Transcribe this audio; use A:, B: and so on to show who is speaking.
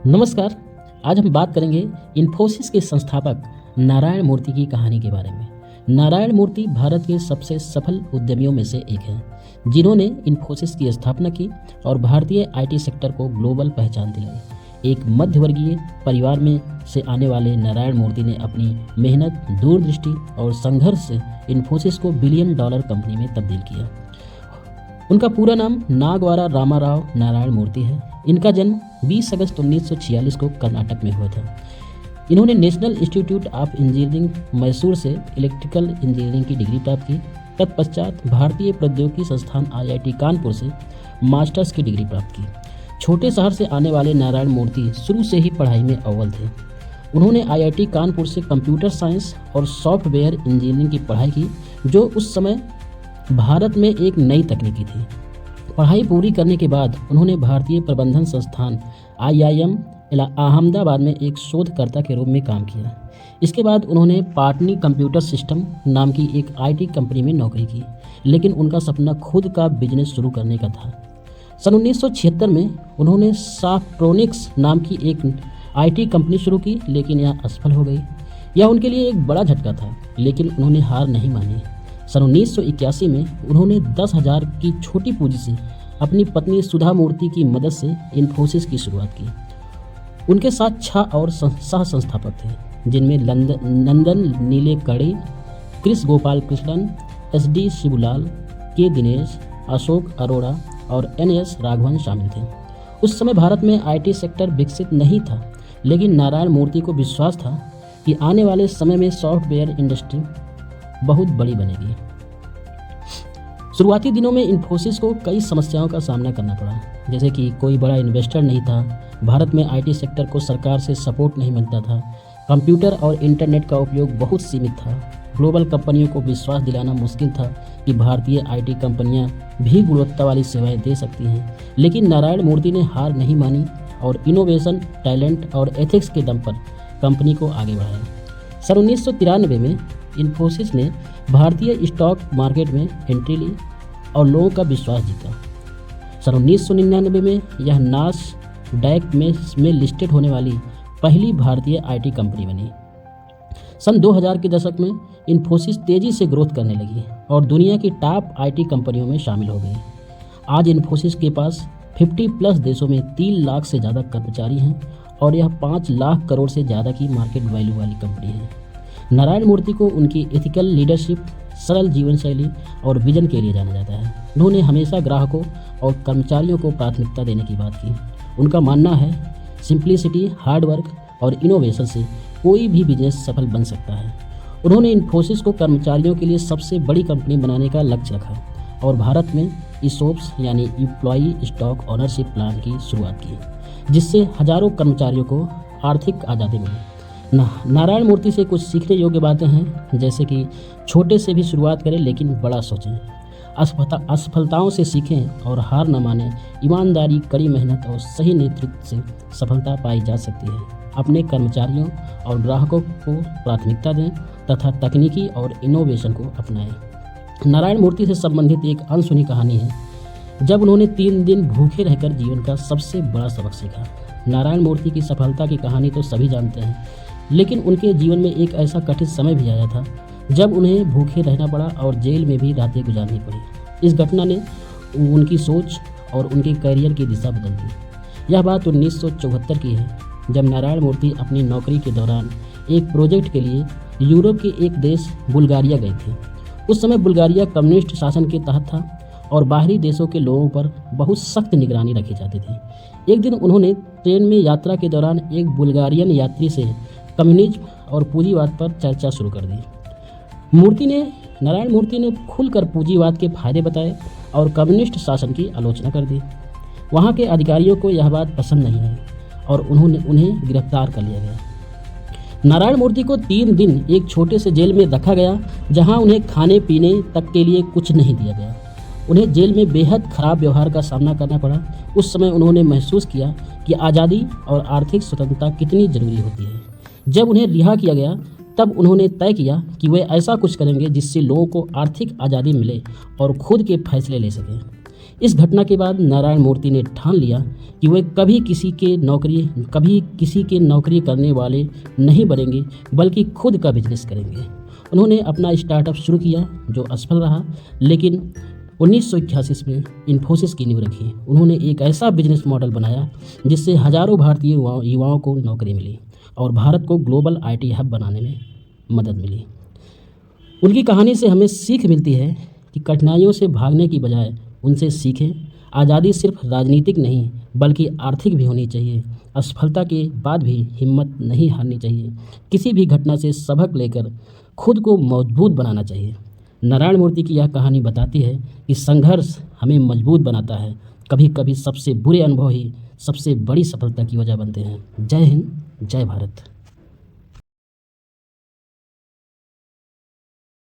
A: नमस्कार। आज हम बात करेंगे इन्फोसिस के संस्थापक नारायण मूर्ति की कहानी के बारे में। नारायण मूर्ति भारत के सबसे सफल उद्यमियों में से एक हैं, जिन्होंने इन्फोसिस की स्थापना की और भारतीय आईटी सेक्टर को ग्लोबल पहचान दिलाई। एक मध्यवर्गीय परिवार में से आने वाले नारायण मूर्ति ने अपनी मेहनत, दूरदृष्टि और संघर्ष से इन्फोसिस को बिलियन डॉलर कंपनी में तब्दील किया। उनका पूरा नाम नागवारा रामाराव नारायण मूर्ति है। इनका जन्म 20 अगस्त 1946 को कर्नाटक में हुआ था। इन्होंने national institute of engineering Mysore से इलेक्ट्रिकल इंजीनियरिंग की डिग्री प्राप्त की। तत्पश्चात भारतीय प्रौद्योगिकी संस्थान IIT कानपुर से मास्टर्स की डिग्री प्राप्त की। छोटे शहर से आने वाले नारायण मूर्ति शुरू से ही पढ़ाई में अव्वल थे। उन्होंने IIT कानपुर से कंप्यूटर साइंस और सॉफ्टवेयर इंजीनियरिंग की पढ़ाई की, जो उस समय भारत में एक नई तकनीकी थी। पढ़ाई पूरी करने के बाद उन्होंने भारतीय प्रबंधन संस्थान IIM अहमदाबाद में एक शोधकर्ता के रूप में काम किया। इसके बाद उन्होंने पाटनी कंप्यूटर सिस्टम नाम की एक IT कंपनी में नौकरी की, लेकिन उनका सपना खुद का बिजनेस शुरू करने का था। सन 1976 में उन्होंने सॉफ्ट्रोनिक्स नाम की एक IT कंपनी शुरू की, लेकिन यह असफल हो गई। यह उनके लिए एक बड़ा झटका था, लेकिन उन्होंने हार नहीं मानी। सन 1981 में उन्होंने 10,000 की छोटी पूंजी से अपनी पत्नी सुधा मूर्ति की मदद से इन्फोसिस की शुरुआत की। उनके साथ 6 और सह संस्थापक थे, जिनमें Nandan Nilekani, Kris Gopalakrishnan, SD Shivlal, K Dinesh, Ashok Arora और NS राघवन शामिल थे। उस समय भारत में IT सेक्टर विकसित नहीं था, लेकिन नारायण मूर्ति को विश्वास था कि आने वाले समय में सॉफ्टवेयर इंडस्ट्री बहुत बड़ी बनेगी। शुरुआती दिनों में इन्फोसिस को कई समस्याओं का सामना करना पड़ा, जैसे कि कोई बड़ा इन्वेस्टर नहीं था, भारत में IT सेक्टर को सरकार से सपोर्ट नहीं मिलता था, कंप्यूटर और इंटरनेट का उपयोग बहुत सीमित था, ग्लोबल कंपनियों को विश्वास दिलाना मुश्किल था कि भारतीय IT कंपनियां भी गुणवत्ता वाली सेवाएं दे सकती हैं। लेकिन नारायण मूर्ति ने हार नहीं मानी और इनोवेशन, टैलेंट और एथिक्स के दम पर कंपनी को आगे बढ़ाया। सन 1993 में इन्फोसिस ने भारतीय स्टॉक मार्केट में एंट्री ली और लोगों का विश्वास जीता। सन 1999 में यह नासडैक में लिस्टेड होने वाली पहली भारतीय IT कंपनी बनी। सन 2000 के दशक में इन्फोसिस तेजी से ग्रोथ करने लगी और दुनिया की टॉप IT कंपनियों में शामिल हो गई। आज इन्फोसिस के पास 50+ देशों में 3 लाख से ज़्यादा कर्मचारी हैं और यह 5 लाख करोड़ से ज़्यादा की मार्केट वैल्यू वाली कंपनी है। नारायण मूर्ति को उनकी एथिकल लीडरशिप, सरल जीवन शैली और विजन के लिए जाना जाता है। उन्होंने हमेशा ग्राहकों और कर्मचारियों को प्राथमिकता देने की बात की। उनका मानना है, सिंप्लिसिटी, हार्डवर्क और इनोवेशन से कोई भी बिजनेस सफल बन सकता है। उन्होंने इन्फोसिस को कर्मचारियों के लिए सबसे बड़ी कंपनी बनाने का लक्ष्य रखा और भारत में ESOPs यानी एम्प्लॉई स्टॉक ओनरशिप प्लान की शुरुआत की, जिससे हजारों कर्मचारियों को आर्थिक आज़ादी मिली। नारायण मूर्ति से कुछ सीखने योग्य बातें हैं, जैसे कि छोटे से भी शुरुआत करें लेकिन बड़ा सोचें, असफलताओं से सीखें और हार न मानें। ईमानदारी, कड़ी मेहनत और सही नेतृत्व से सफलता पाई जा सकती है। अपने कर्मचारियों और ग्राहकों को प्राथमिकता दें तथा तकनीकी और इनोवेशन को अपनाएं। नारायण मूर्ति से संबंधित एक अनसुनी कहानी है, जब उन्होंने 3 दिन भूखे रहकर जीवन का सबसे बड़ा सबक सीखा। नारायण मूर्ति की सफलता की कहानी तो सभी जानते हैं, लेकिन उनके जीवन में एक ऐसा कठिन समय भी आया था जब उन्हें भूखे रहना पड़ा और जेल में भी रातें गुजारनी पड़ी। इस घटना ने उनकी सोच और उनके करियर की दिशा बदल दी। यह बात 1974 की है, जब नारायण मूर्ति अपनी नौकरी के दौरान एक प्रोजेक्ट के लिए यूरोप के एक देश बुल्गारिया गए थे। उस समय बुल्गारिया कम्युनिस्ट शासन के तहत था और बाहरी देशों के लोगों पर बहुत सख्त निगरानी रखी जाती थी। एक दिन उन्होंने ट्रेन में यात्रा के दौरान एक बुल्गारियन यात्री से कम्युनिज्म और पूंजीवाद पर चर्चा शुरू कर दी। नारायण मूर्ति ने खुलकर पूंजीवाद के फायदे बताए और कम्युनिस्ट शासन की आलोचना कर दी। वहाँ के अधिकारियों को यह बात पसंद नहीं आई और उन्हें गिरफ्तार कर लिया गया। नारायण मूर्ति को 3 दिन एक छोटे से जेल में रखा गया, जहाँ उन्हें खाने पीने तक के लिए कुछ नहीं दिया गया। उन्हें जेल में बेहद खराब व्यवहार का सामना करना पड़ा। उस समय उन्होंने महसूस किया कि आज़ादी और आर्थिक स्वतंत्रता कितनी जरूरी होती है। जब उन्हें रिहा किया गया, तब उन्होंने तय किया कि वे ऐसा कुछ करेंगे जिससे लोगों को आर्थिक आज़ादी मिले और खुद के फैसले ले सकें। इस घटना के बाद नारायण मूर्ति ने ठान लिया कि वे कभी किसी के नौकरी करने वाले नहीं बनेंगे, बल्कि खुद का बिजनेस करेंगे। उन्होंने अपना स्टार्टअप शुरू किया जो असफल रहा, लेकिन 1981 में इन्फोसिस की नींव रखी। उन्होंने एक ऐसा बिजनेस मॉडल बनाया जिससे हजारों भारतीय युवाओं को नौकरी मिली और भारत को ग्लोबल आईटी हब बनाने में मदद मिली। उनकी कहानी से हमें सीख मिलती है कि कठिनाइयों से भागने की बजाय उनसे सीखें। आज़ादी सिर्फ राजनीतिक नहीं बल्कि आर्थिक भी होनी चाहिए। असफलता के बाद भी हिम्मत नहीं हारनी चाहिए। किसी भी घटना से सबक लेकर खुद को मजबूत बनाना चाहिए। नारायण मूर्ति की यह कहानी बताती है कि संघर्ष हमें मजबूत बनाता है। कभी कभी सबसे बुरे अनुभव ही सबसे बड़ी सफलता की वजह बनते हैं। जय हिंद, जय भारत।